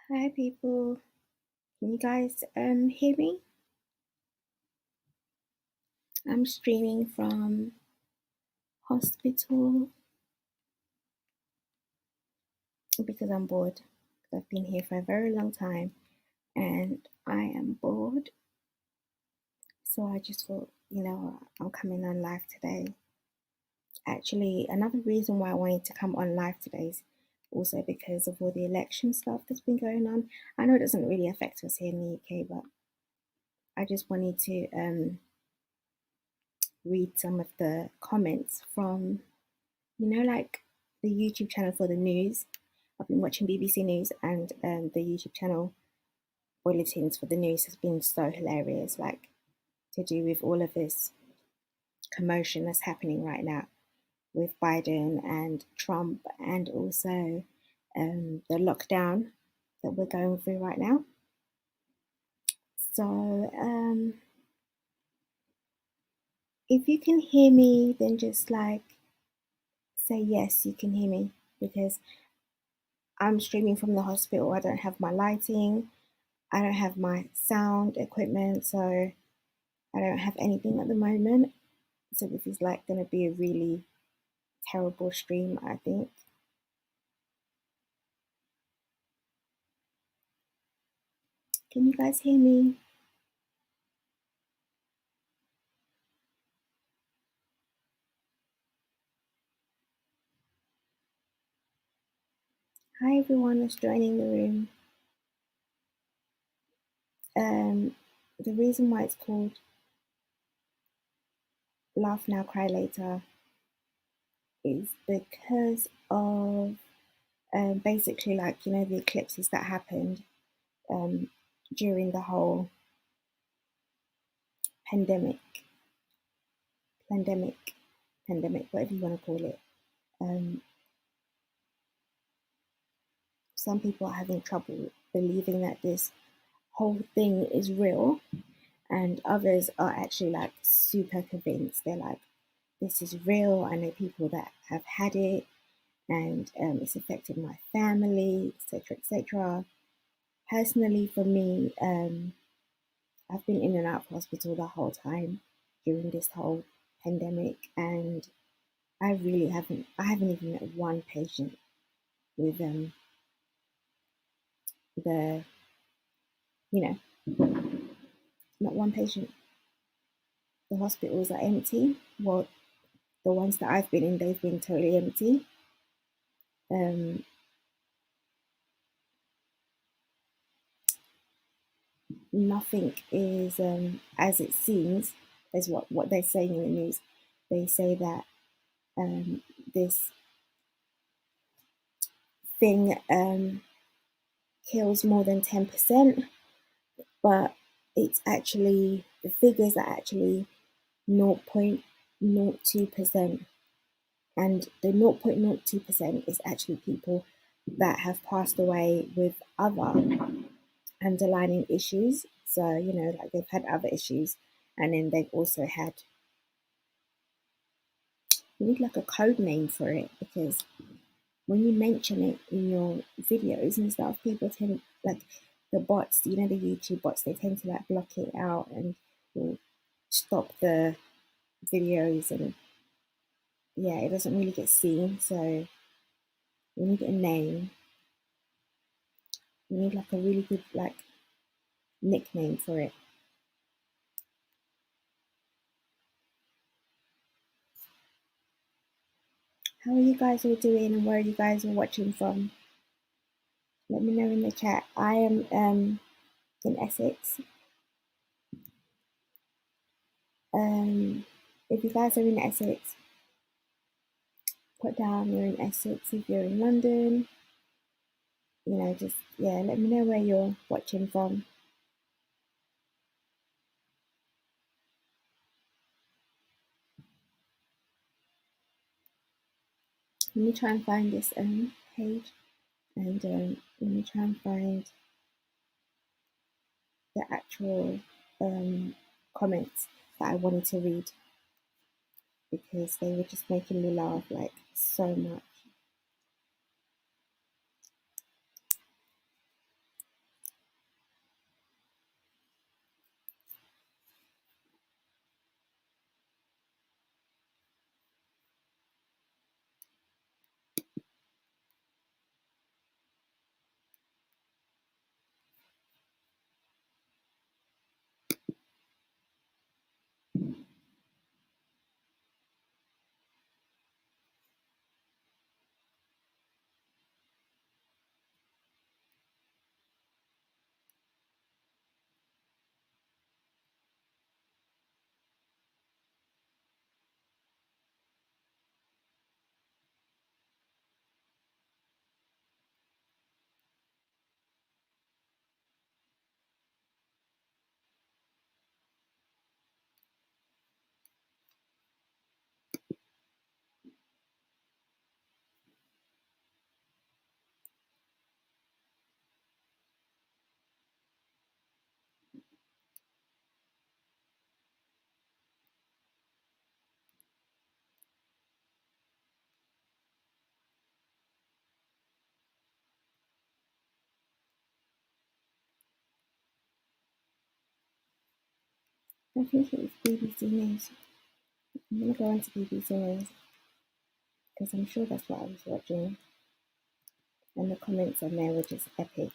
Hi people, can you guys hear me? I'm streaming from hospital because I'm bored. I've been here for a very long time and I am bored. So I just thought, I'm coming on live today. Actually, another reason why I wanted to come on live today is also because of all the election stuff that's been going on. I know it doesn't really affect us here in the UK, but I just wanted to read some of the comments from like the YouTube channel for the news. I've been watching BBC News and the YouTube channel bulletins for the news has been so hilarious, like to do with all of this commotion that's happening right now with Biden and Trump and also the lockdown that we're going through right now. So if you can hear me, then just like say yes, you can hear me because I'm streaming from the hospital. I don't have my lighting. I don't have my sound equipment, so I don't have anything at the moment. So this is like going to be a really terrible stream, I think. Can you guys hear me? Hi everyone that's joining the room. The reason why it's called Laugh Now, Cry Later is because of basically like, the eclipses that happened um, during the whole pandemic, pandemic, whatever you want to call it. Some people are having trouble believing that this whole thing is real, and others are actually like super convinced. They're like, this is real. I know people that have had it, and it's affected my family, etc., etc. Personally, for me, I've been in and out of hospital the whole time during this whole pandemic, and I haven't even met one patient with the, you know, not one patient. The hospitals are empty. Well, the ones that I've been in, they've been totally empty. Um, Nothing is as it seems, as what they're saying in the news. They say that this thing kills more than 10%, but it's actually, the figures are actually 0.02%. And the 0.02% is actually people that have passed away with other underlying issues. So, like they've had other issues and then they've also had, you need like a code name for it because when you mention it in your videos and stuff, people tend like the bots, the YouTube bots, they tend to like block it out and will stop the videos and yeah, it doesn't really get seen. So we need a name. We need like a really good like nickname for it. How are you guys all doing and where are you guys all watching from? Let me know in the chat. I am in Essex. If you guys are in Essex, put down you're in Essex. If you're in London, just yeah, let me know where you're watching from. Let me try and find this page, and let me try and find the actual comments that I wanted to read because they were just making me laugh like so much. I think it was BBC News. I'm gonna go into BBC News because I'm sure that's what I was watching, and the comments on there were just epic.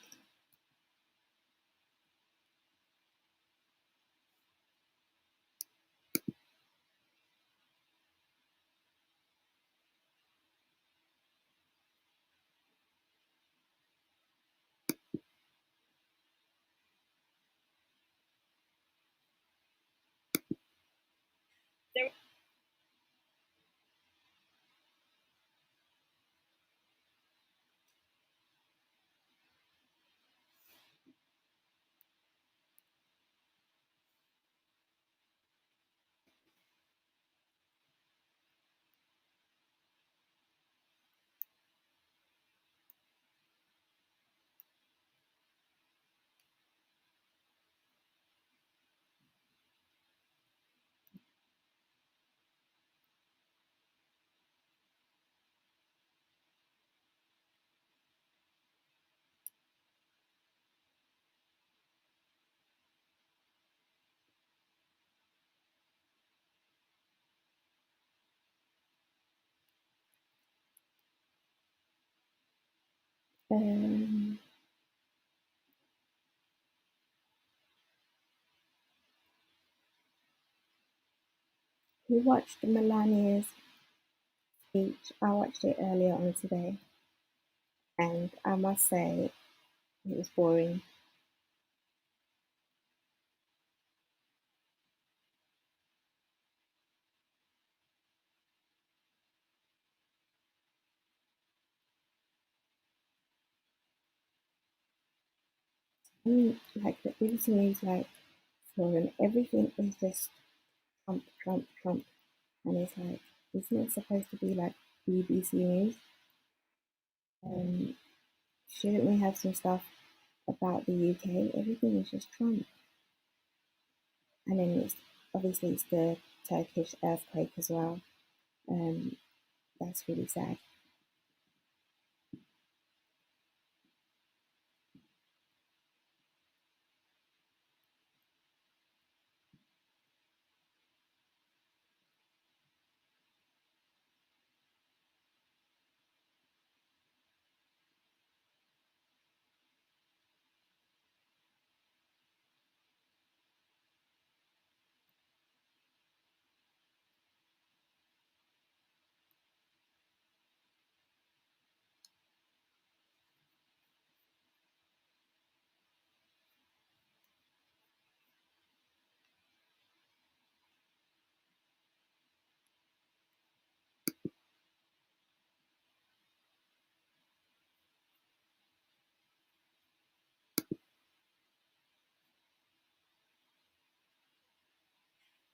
Um, who watched Melania's speech? I watched it earlier on today, and I must say it was boring. Like the BBC News, like forum, everything is just Trump, Trump, Trump, and it's like, isn't it supposed to be like BBC News? Um, shouldn't we have some stuff about the UK? Everything is just Trump, and then it's obviously it's the Turkish earthquake as well. Um, that's really sad.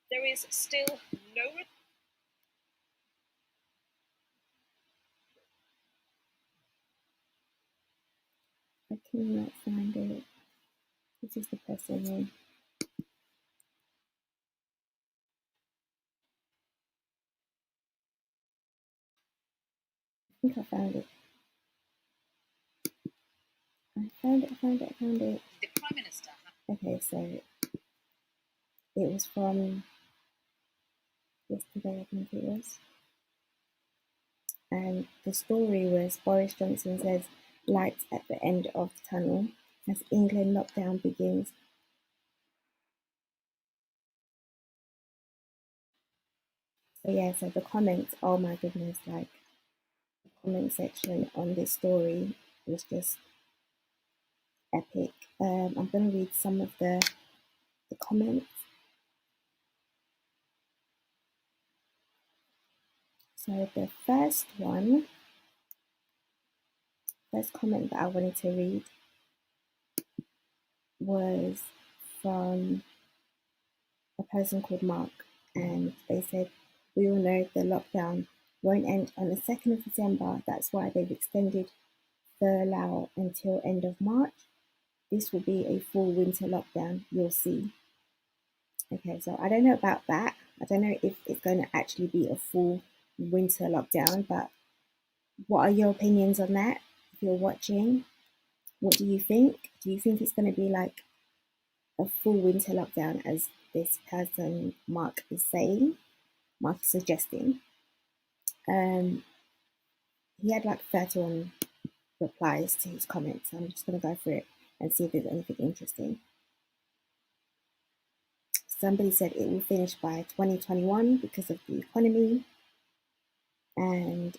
There is still no. I cannot find it. This is the person one. I think I found it. I found it. I found it. I found it. The Prime Minister. Okay, so it was from yesterday, I think it was. And the story was Boris Johnson says light at the end of the tunnel as England lockdown begins. So yeah, so the comments, oh my goodness, like the comment section on this story was just epic. I'm gonna read some of the comments. So the first comment that I wanted to read was from a person called Mark, and they said, we all know the lockdown won't end on the 2nd of December. That's why they've extended the allow until end of March. This will be a full winter lockdown, you'll see. Okay, so I don't know about that. I don't know if it's going to actually be a full winter lockdown, but what are your opinions on that? If you're watching, what do you think? Do you think it's going to be like a full winter lockdown as this person Mark is saying, Mark is suggesting. Um, he had like 31 replies to his comments. So I'm just going to go through it and see if there's anything interesting. Somebody said it will finish by 2021 because of the economy. And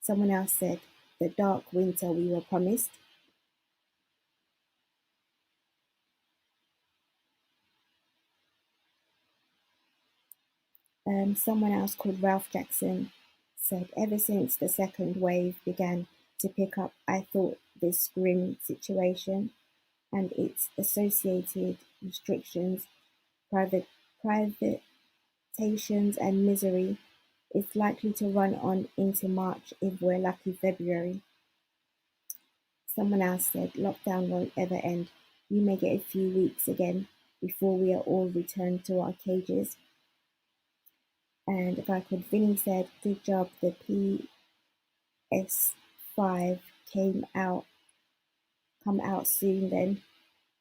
someone else said the dark winter we were promised. Someone else called Ralph Jackson said, ever since the second wave began to pick up, I thought this grim situation and its associated restrictions, private privatations and misery is likely to run on into March if we're lucky February. Someone else said, lockdown won't ever end. You may get a few weeks again before we are all returned to our cages. And a guy called Vinny said, good job, the PS5 come out soon then.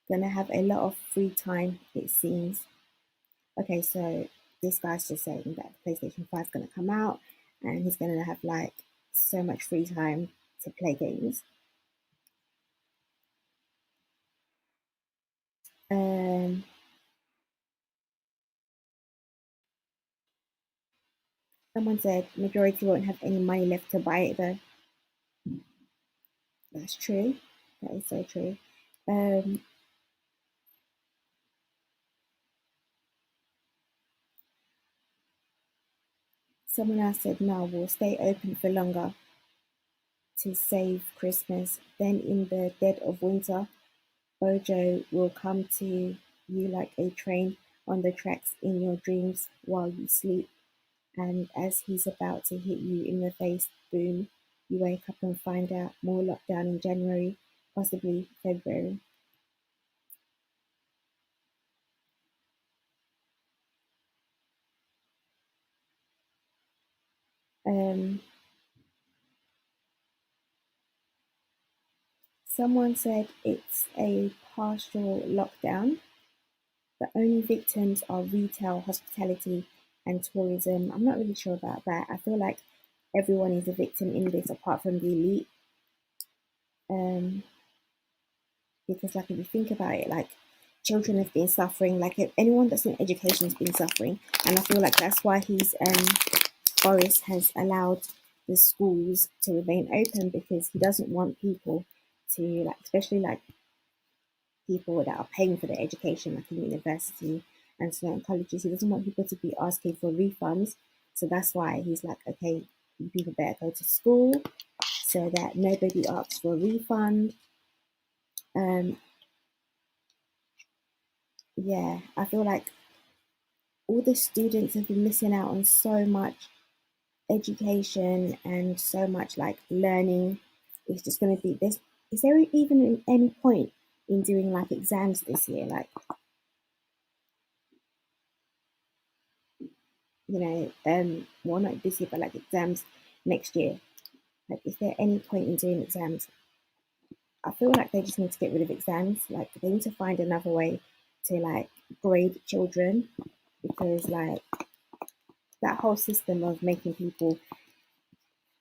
Gonna have a lot of free time, it seems. Okay, so this guy's just saying that the PlayStation 5 is gonna come out and he's gonna have like so much free time to play games. Someone said majority won't have any money left to buy it though. That's true. That is so true. Um, Someone else said no, we'll stay open for longer to save Christmas. Then in the dead of winter, Bojo will come to you like a train on the tracks in your dreams while you sleep. And as he's about to hit you in the face, boom, you wake up and find out more lockdown in January, possibly February. Um, Someone said it's a partial lockdown. The only victims are retail, hospitality, and tourism. I'm not really sure about that. I feel like everyone is a victim in this apart from the elite. Um, because, like, if you think about it, like, children have been suffering. Like, if anyone that's in education has been suffering. And I feel like that's why Boris has allowed the schools to remain open because he doesn't want people to, like, especially like people that are paying for their education, like in university and certain colleges. He doesn't want people to be asking for refunds. So that's why he's like, okay, you people better go to school so that nobody asks for a refund. Um, yeah, I feel like all the students have been missing out on so much education and so much like learning. It's just going to be this. Is there even any point in doing like exams this year? Like, well, not this year, but like exams next year. Like, is there any point in doing exams? I feel like they just need to get rid of exams. Like, they need to find another way to like grade children because like that whole system of making people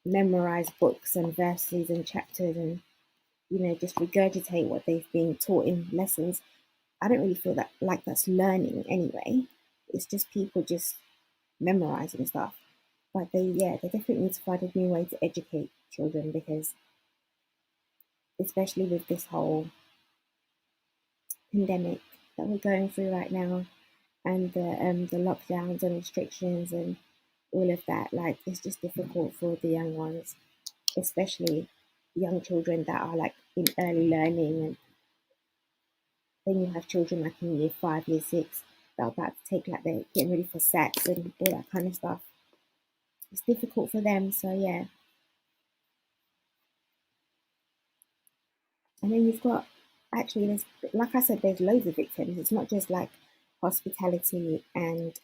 memorize books and verses and chapters and just regurgitate what they've been taught in lessons. I don't really feel that like that's learning anyway. It's just people just memorizing stuff. But they definitely need to find a new way to educate children because especially with this whole pandemic that we're going through right now and the lockdowns and restrictions and all of that, like it's just difficult for the young ones, especially young children that are like in early learning, and then you have children like in year 5, year 6 that are about to take like they're getting ready for SATs and all that kind of stuff. It's difficult for them, so yeah. And then you've got actually there's like I said, there's loads of victims. It's not just like hospitality and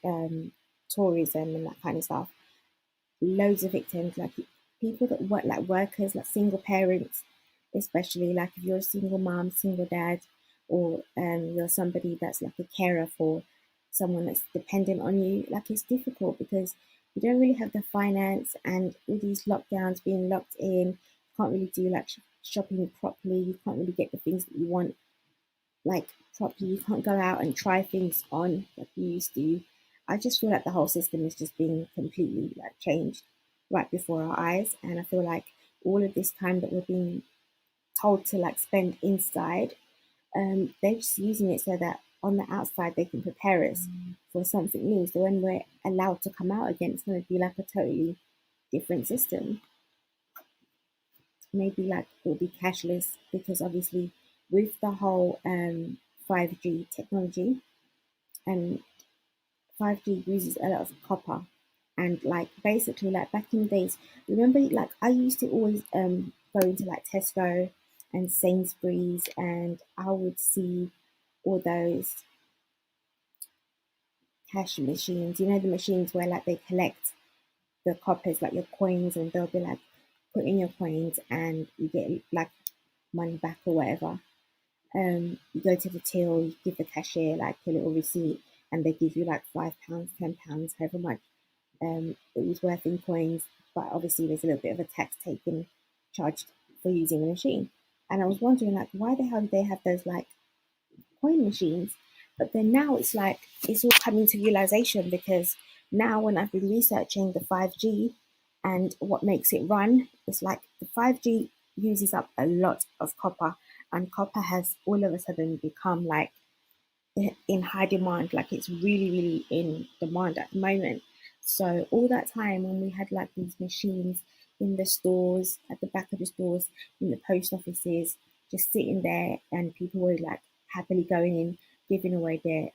tourism and that kind of stuff. Loads of victims, like people that work like workers, like single parents, especially like if you're a single mom, single dad, or you're somebody that's like a carer for someone that's dependent on you. Like it's difficult because you don't really have the finance, and with these lockdowns, being locked in, you can't really do like shopping properly. You can't really get the things that you want like properly. You can't go out and try things on like you used to. I just feel like the whole system is just being completely like changed right before our eyes, and I feel like all of this time that we're being told to like spend inside, they're just using it so that on the outside they can prepare us for something new. So when we're allowed to come out again, it's going to be like a totally different system. Maybe like it'll be cashless because obviously with the whole 5G technology, and 5G uses a lot of copper. And like basically like back in the days, remember like I used to always go into like Tesco and Sainsbury's, and I would see all those cash machines, the machines where like they collect the coppers, like your coins, and they'll be like put in your coins and you get like money back or whatever. You go to the till, you give the cashier like a little receipt, and they give you like £5, £10, however much it was worth in coins. But obviously, there's a little bit of a tax taken charged for using the machine. And I was wondering, like, why the hell do they have those like coin machines? But then now it's like it's all coming to realization because now when I've been researching the 5G and what makes it run, it's like the 5G uses up a lot of copper, and copper has all of a sudden become like in high demand, like it's really, really in demand at the moment. So all that time when we had like these machines in the stores, at the back of the stores, in the post offices, just sitting there, and people were like happily going in, giving away their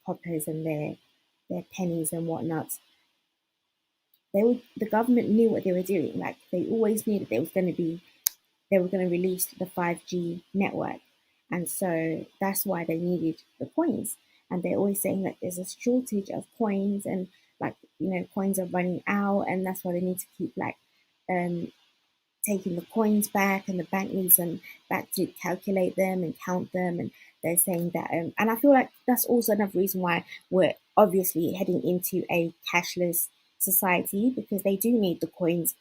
coppers and their pennies and whatnot. The government knew what they were doing. Like they always knew that they were going to release the 5G network. And so that's why they needed the coins. And they're always saying that there's a shortage of coins, and like, coins are running out, and that's why they need to keep like um, taking the coins back, and the bank needs them back to calculate them and count them. And they're saying that, and I feel like that's also another reason why we're obviously heading into a cashless society, because they do need the coins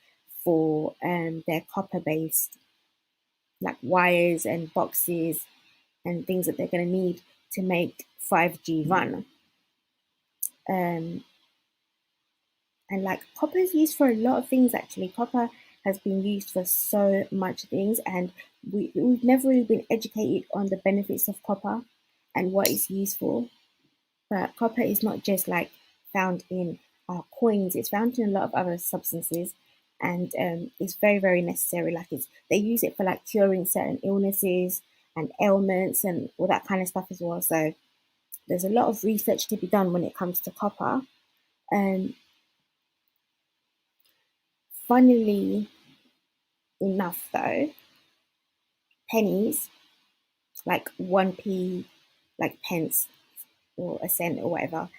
for their copper based like wires and boxes and things that they're going to need to make 5G run. Um, and like copper is used for a lot of things actually. Copper has been used for so much things, and we've never really been educated on the benefits of copper and what it's used for. But copper is not just like found in our coins; it's found in a lot of other substances, and it's very, very necessary. Like they use it for like curing certain illnesses and ailments and all that kind of stuff as well. So there's a lot of research to be done when it comes to copper. Um, Funnily enough, though, pennies like 1p, like pence or a cent or whatever,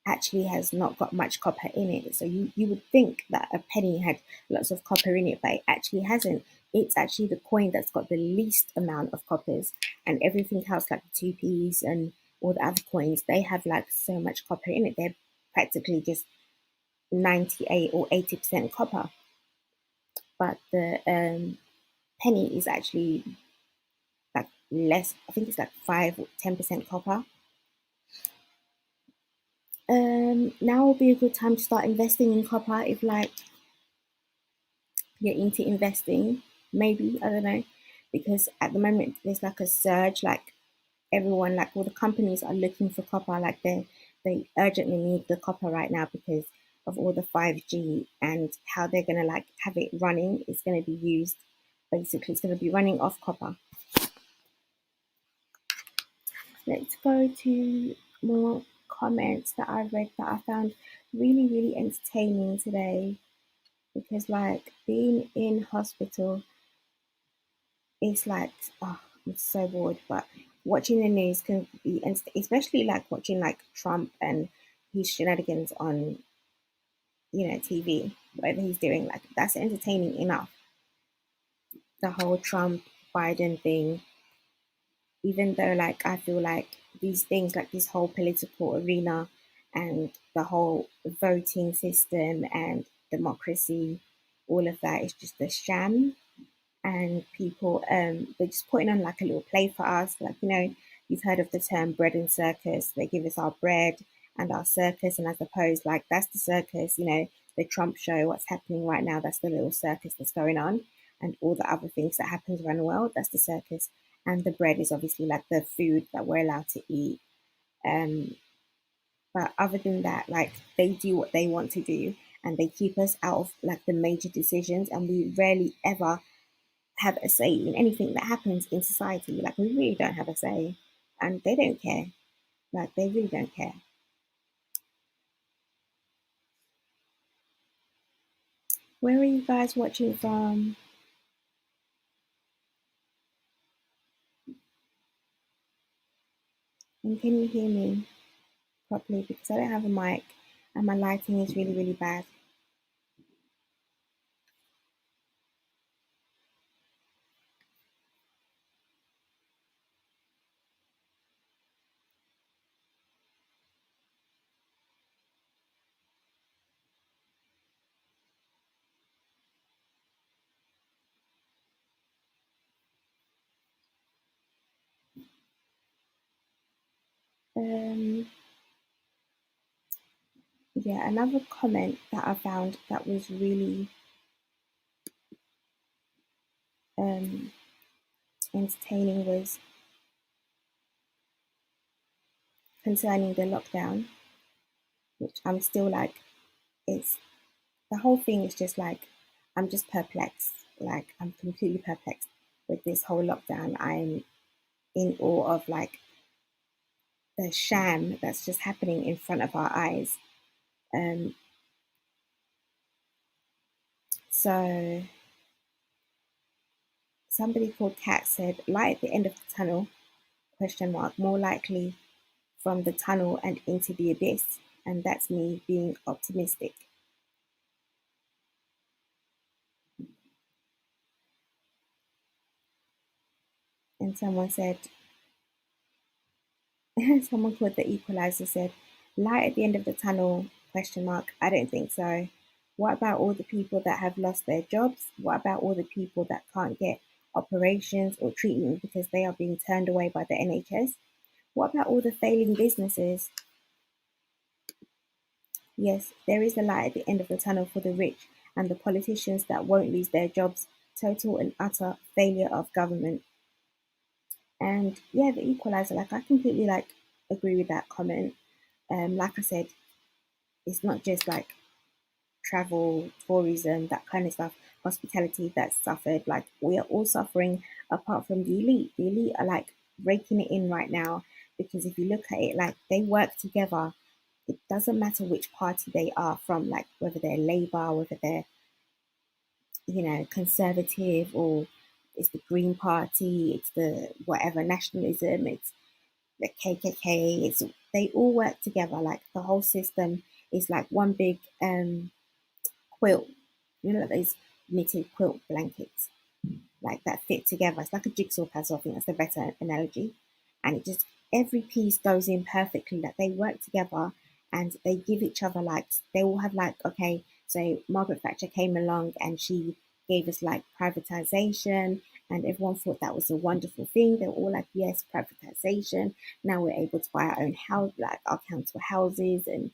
actually has not got much copper in it. So you would think that a penny had lots of copper in it, but it actually hasn't. It's actually the coin that's got the least amount of coppers, and everything else, like the 2p's and all the other coins, they have like so much copper in it. They're practically just 98 or 80% copper. But the penny is actually like less. I think it's like 5 or 10% copper. Now will be a good time to start investing in copper if like you're into investing. Maybe, I don't know, because at the moment there's like a surge. Like everyone, like all the companies are looking for copper. Like they urgently need the copper right now because of all the 5G and how they're gonna like have it running. It's gonna be used. Basically, it's gonna be running off copper. Let's go to more comments that I read that I found really, really entertaining today, because like being in hospital is like, oh, I'm so bored. But watching the news can be, especially like watching like Trump and his shenanigans on, TV, whatever he's doing, like that's entertaining enough. The whole Trump Biden thing, even though like I feel like these things like this whole political arena and the whole voting system and democracy, all of that is just a sham. And people, they're just putting on like a little play for us. Like, you've heard of the term bread and circus. They give us our bread and our circus, and I suppose like that's the circus, the Trump show, what's happening right now, that's the little circus that's going on, and all the other things that happens around the world, that's the circus. And the bread is obviously like the food that we're allowed to eat. Um, but other than that, like they do what they want to do, and they keep us out of like the major decisions, and we rarely ever have a say in anything that happens in society. Like we really don't have a say, and they don't care. Like they really don't care. Where are you guys watching from? And can you hear me properly? Because I don't have a mic, and my lighting is really, really bad. Um, yeah, another comment that I found that was really um, entertaining was concerning the lockdown, which I'm still like, it's the whole thing is just like, I'm just perplexed. Like, I'm completely perplexed with this whole lockdown. I'm in awe of like the sham that's just happening in front of our eyes. Um, so somebody called Kat said, light at the end of the tunnel, question mark, more likely from the tunnel and into the abyss. And that's me being optimistic. And someone said, someone called the equalizer said, light at the end of the tunnel, question mark, I don't think so. What about all the people that have lost their jobs? What about all the people that can't get operations or treatment because they are being turned away by the NHS? What about all the failing businesses? Yes, there is a light at the end of the tunnel for the rich and the politicians that won't lose their jobs. Total and utter failure of government. And yeah, the equalizer, like I completely like agree with that comment. Like I said, it's not just like travel, tourism, that kind of stuff, hospitality that's suffered. Like we are all suffering apart from the elite. The elite are like raking it in right now because if you look at it, like they work together. It doesn't matter which party they are from, like whether they're Labour, whether they're, conservative, or it's the Green Party, it's the whatever nationalism, it's the KKK. It's they all work together. Like the whole system is like one big quilt. Like those knitted quilt blankets, like that fit together. It's like a jigsaw puzzle. I think that's the better analogy. And it just every piece goes in perfectly. Like they work together and they give each other like they all have like okay. So Margaret Thatcher came along and she gave us like privatization, and everyone thought that was a wonderful thing. They were all like, yes, privatization. Now we're able to buy our own house, like our council houses, and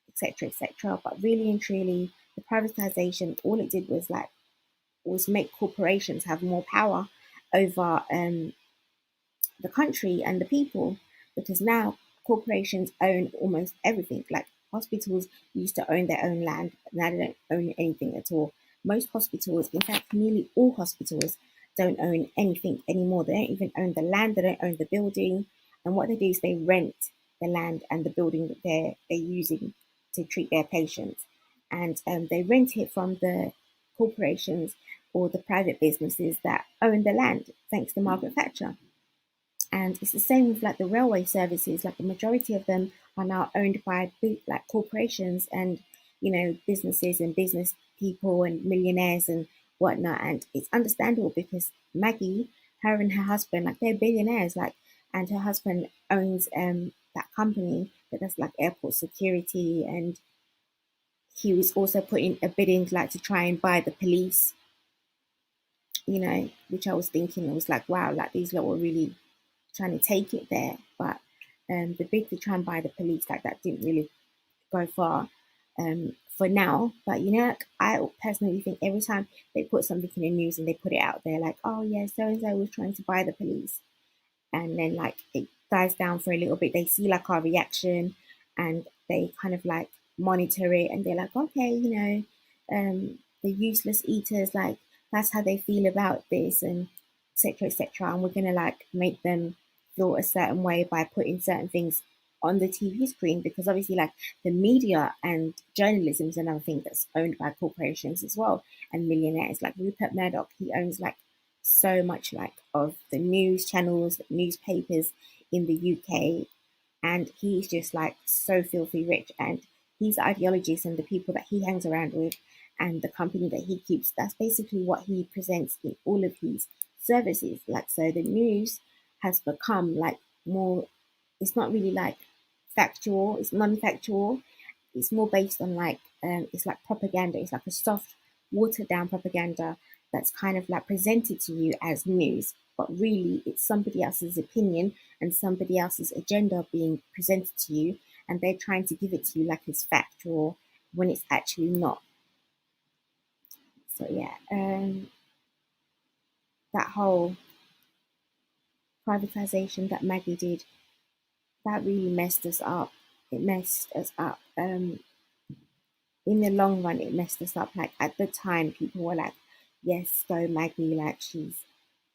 etc. etc. But really and truly, the privatization, all it did was make corporations have more power over the country and the people, because now corporations own almost everything. Like hospitals used to own their own land, now they don't own anything at all. Most hospitals, in fact, nearly all hospitals, don't own anything anymore. They don't even own the land, they don't own the building. And what they do is they rent the land and the building that they're using to treat their patients. And they rent it from the corporations or the private businesses that own the land, thanks to Margaret Thatcher. And it's the same with like the railway services. Like the majority of them are now owned by big like corporations and businesses and business people and millionaires and whatnot. And it's understandable because Maggie, her and her husband, like they're billionaires. Like and her husband owns that company that does like airport security, and he was also putting a bid in like to try and buy the police, which I was thinking, it was like, wow, like these lot were really trying to take it there. But the bid to try and buy the police, like that didn't really go far for now. But like, I personally think every time they put something in the news and they put it out there, like, oh yeah, so and so was trying to buy the police, and then like it dies down for a little bit, they see like our reaction, and they kind of like monitor it, and they're like, okay, the useless eaters, like that's how they feel about this, and etc etc, and we're gonna like make them feel a certain way by putting certain things on the TV screen, because obviously like the media and journalism is another thing that's owned by corporations as well, and millionaires. Like Rupert Murdoch, he owns like so much like of the news channels, newspapers in the UK, and he's just like so filthy rich, and his ideologies and the people that he hangs around with and the company that he keeps, that's basically what he presents in all of his services. Like, so the news has become like more, it's not really like factual, it's non-factual, it's more based on like it's like propaganda, it's like a soft watered down propaganda that's kind of like presented to you as news, but really it's somebody else's opinion and somebody else's agenda being presented to you, and they're trying to give it to you like it's factual when it's actually not. So yeah, that whole privatization that Maggie did, that really messed us up. It messed us up. In the long run, it messed us up. Like at the time, people were like, "Yes, go Maggie!" Like you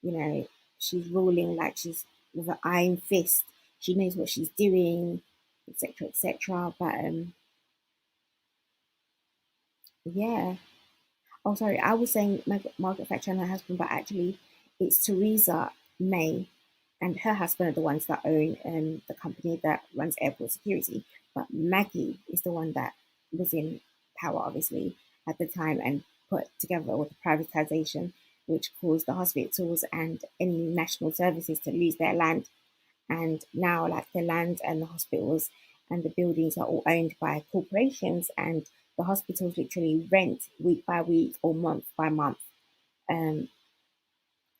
know, she's ruling like she's with an iron fist. She knows what she's doing, etc., etc. But yeah. Oh, sorry, I was saying Margaret Thatcher and her husband, but actually, it's Theresa May and her husband are the ones that own the company that runs airport security. But Maggie is the one that was in power, obviously, at the time, and put together all the privatization, which caused the hospitals and any national services to lose their land. And now, like the land and the hospitals and the buildings are all owned by corporations, and the hospitals literally rent week by week or month by month, um,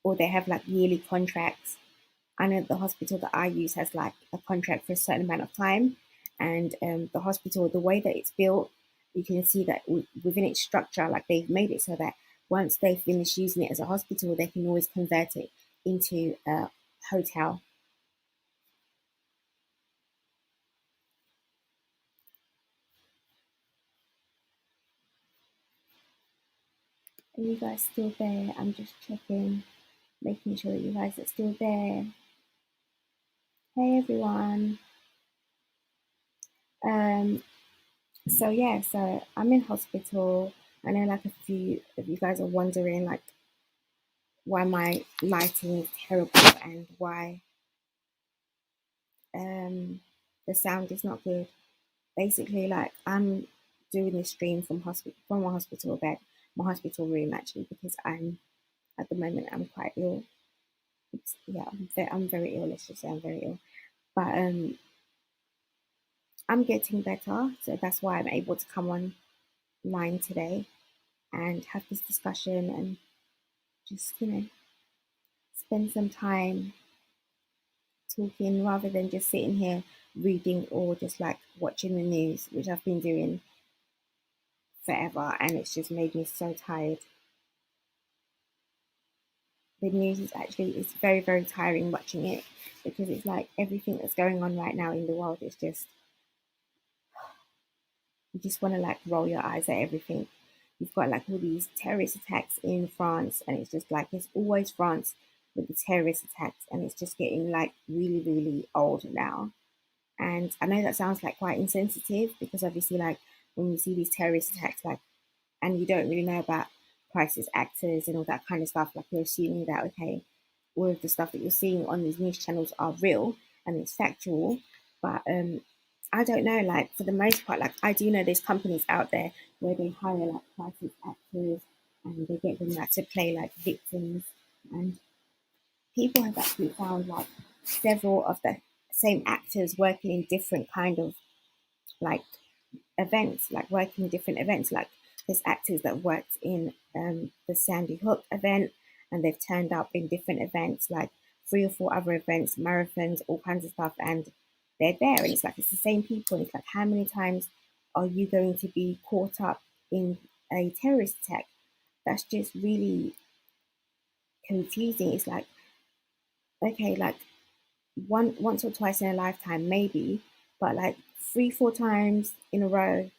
or they have like yearly contracts. I know the hospital that I use has like a contract for a certain amount of time, and the hospital, the way that it's built, you can see that within its structure, like they've made it so that once they finish using it as a hospital, they can always convert it into a hotel. Are you guys still there? I'm just checking, making sure that you guys are still there. Hey everyone. Um, so yeah, so I'm in hospital. I know like a few of you guys are wondering like why my lighting is terrible and why um the sound is not good. Basically, like I'm doing this stream from my hospital bed, my hospital room actually, because I'm at the moment I'm quite ill. Yeah, I'm very ill. Let's just say I'm very ill. But I'm getting better, so that's why I'm able to come online today and have this discussion and just spend some time talking rather than just sitting here reading or just like watching the news, which I've been doing forever, and it's just made me so tired. The news is actually, it's very very tiring watching it, because it's like everything that's going on right now in the world is just, you just want to like roll your eyes at everything. You've got like all these terrorist attacks in France, and it's just like it's always France with the terrorist attacks, and it's just getting like really really old now. And I know that sounds like quite insensitive, because obviously like when you see these terrorist attacks, like, and you don't really know about crisis actors and all that kind of stuff, like you're assuming that okay, all of the stuff that you're seeing on these news channels are real and it's factual. But I don't know, like for the most part, like I do know there's companies out there where they hire like crisis actors and they get them like to play like victims, and people have actually found like several of the same actors working in different kind of like events, like working different events. Like there's actors that worked in the Sandy Hook event, and they've turned up in different events, like 3 or 4 other events, marathons, all kinds of stuff, and they're there. And it's like it's the same people. And it's like how many times are you going to be caught up in a terrorist attack? That's just really confusing. It's like okay, like once or twice in a lifetime, maybe, but like 3 4 times in a row.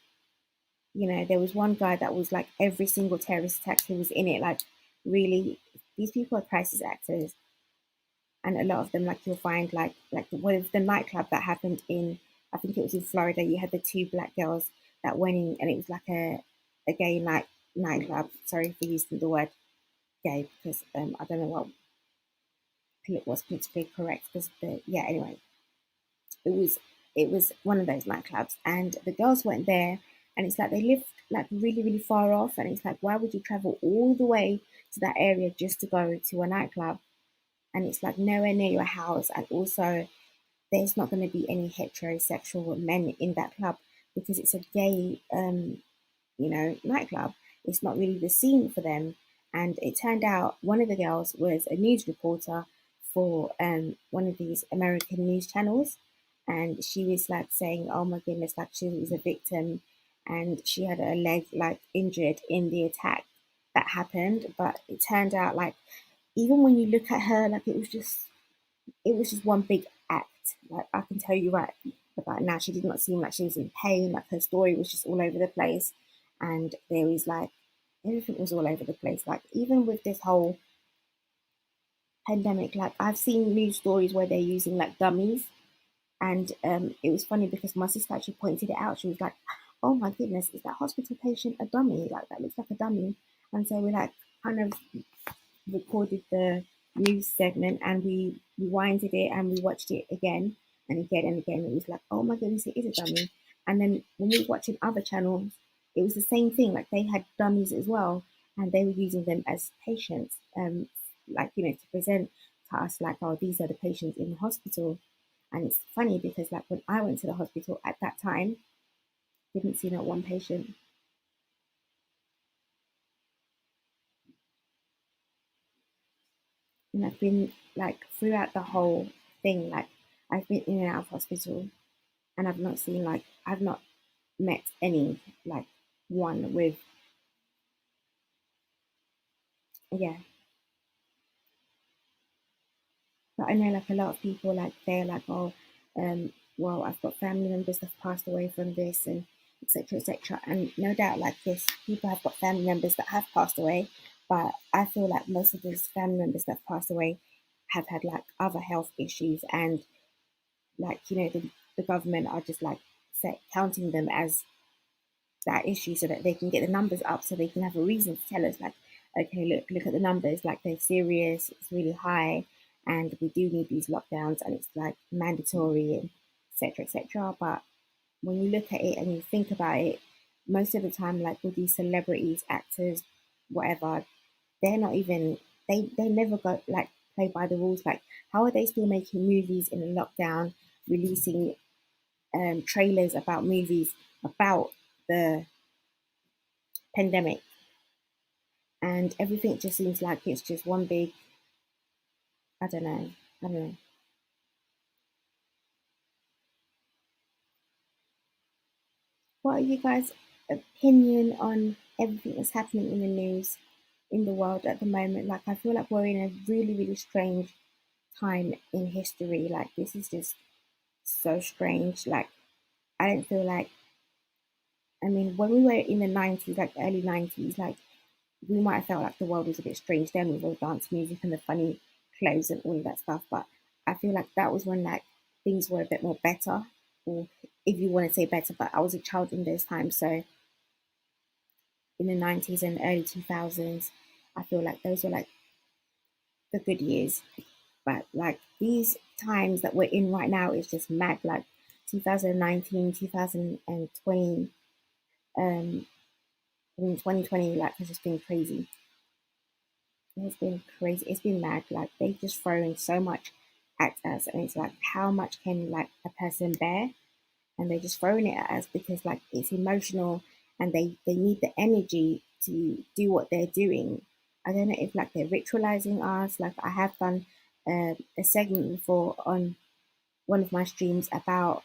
There was one guy that was like every single terrorist attack he was in it. Like, really, these people are crisis actors, and a lot of them, like you'll find, like with the nightclub that happened in, I think it was in Florida. You had the 2 black girls that went in, and it was like a gay nightclub. Sorry for using the word gay because I don't know what was politically correct. Because anyway, it was one of those nightclubs, and the girls went there, and it's like they lived like really really far off, and it's like why would you travel all the way to that area just to go to a nightclub? And it's like nowhere near your house, and also there's not going to be any heterosexual men in that club because it's a gay nightclub. It's not really the scene for them. And it turned out one of the girls was a news reporter for one of these American news channels. And she was like saying, oh my goodness, like she was a victim and she had her leg like injured in the attack that happened. But it turned out like even when you look at her, like it was just one big act. Like I can tell you right about now, she did not seem like she was in pain. Like her story was just all over the place, and there was like everything was all over the place. Like even with this whole pandemic, like I've seen news stories where they're using like dummies, and it was funny because my sister actually pointed it out. She was like, "Oh my goodness, is that hospital patient a dummy? Like that looks like a dummy." And so we like kind of recorded the news segment and we rewinded it and we watched it again and again and again. It was like, oh my goodness, it is a dummy. And then when we were watching other channels, it was the same thing. Like they had dummies as well, and they were using them as patients, like to present to us like, oh, these are the patients in the hospital. And it's funny because like when I went to the hospital at that time, didn't see not one patient. And I've been like throughout the whole thing, like I've been in and out of hospital, and I've not met any like one with yeah. But I know like a lot of people like they're like, oh, well, I've got family members that have passed away from this and etc. etc. And no doubt like this, people have got family members that have passed away, but I feel like most of those family members that have passed away have had like other health issues, and like the government are just like counting them as that issue so that they can get the numbers up so they can have a reason to tell us like, okay, look at the numbers, like they're serious, it's really high, and we do need these lockdowns and it's like mandatory and etc etc. But when you look at it and you think about it, most of the time like with these celebrities, actors, whatever, they're not even they never go like play by the rules. Like how are they still making movies in a lockdown, releasing trailers about movies about the pandemic, and everything just seems like it's just one big I don't know. I don't know. What are you guys' opinion on everything that's happening in the news in the world at the moment? Like I feel like we're in a really, really strange time in history. Like this is just so strange. Like I don't feel like I mean when we were in the 90s, like the early 90s, like we might have felt like the world was a bit strange then with all the dance music and the funny clothes and all of that stuff. But I feel like that was when like things were a bit more better, or if you want to say better. But I was a child in those times, so in the 90s and early 2000s, I feel like those were like the good years. But like these times that we're in right now is just mad. Like 2019, 2020, I mean 2020, like has just been crazy. It's been crazy. It's been mad. Like they just thrown so much. at us, and it's like how much can like a person bear, and they're just throwing it at us because like it's emotional, and they need the energy to do what they're doing. I don't know if like they're ritualizing us. Like I have done a segment before on one of my streams about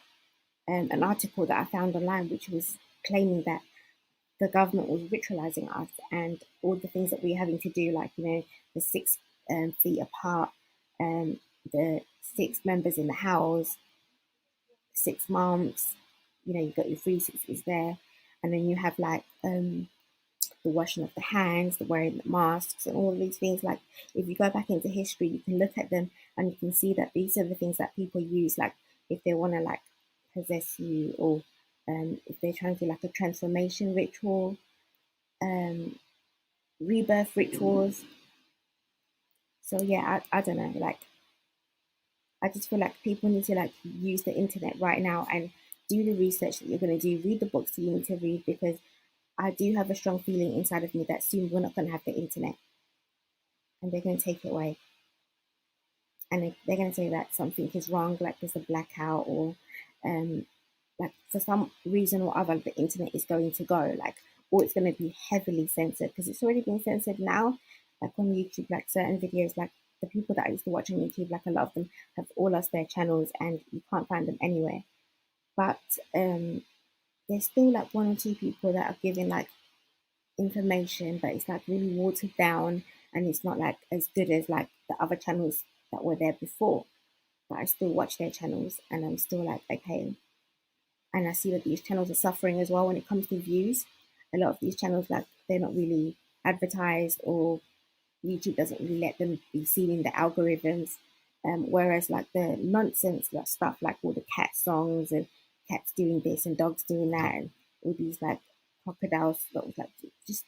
an article that I found online, which was claiming that the government was ritualizing us and all the things that we're having to do, like, you know, the 6 feet apart, um, the 6 members in the house, 6 months, you know, you've got your 360s there. And then you have like the washing of the hands, the wearing the masks, and all of these things. Like, if you go back into history, you can look at them and you can see that these are the things that people use, like if they want to like possess you, or if they're trying to do like a transformation ritual, um, rebirth rituals. So yeah, I don't know. Like, I just feel like people need to like use the internet right now and do the research that you're going to do. Read the books that you need to read, because I do have a strong feeling inside of me that soon we're not going to have the internet and they're going to take it away. And they're going to say that something is wrong, like there's a blackout, or um, like for some reason or other, the internet is going to go, like, or it's going to be heavily censored, because it's already been censored now. Like on YouTube, like certain videos, like the people that I used to watch on YouTube, like a lot of them have all lost their channels and you can't find them anywhere. But there's still like one or two people that are giving like information, but it's like really watered down, and it's not like as good as like the other channels that were there before. But I still watch their channels and I'm still like, okay. And I see that these channels are suffering as well when it comes to views. A lot of these channels, like, they're not really advertised, or YouTube doesn't really let them be seen in the algorithms. Whereas like the nonsense like stuff, like all the cat songs and cats doing this and dogs doing that, and all these like crocodiles that was like just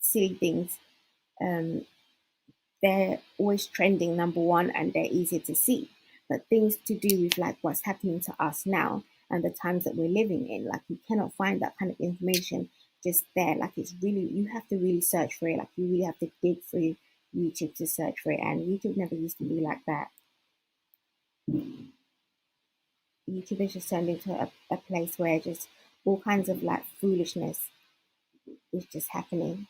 silly things. Um, they're always trending number one and they're easy to see. But things to do with like what's happening to us now and the times that we're living in, like you cannot find that kind of information just there. Like it's really, you have to really search for it. Like you really have to dig through YouTube to search for it. And YouTube never used to be like that. YouTube has just turned into a place where just all kinds of like foolishness is just happening.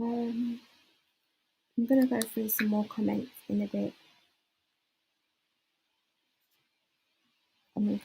Um, I'm gonna go through some more comments in a bit.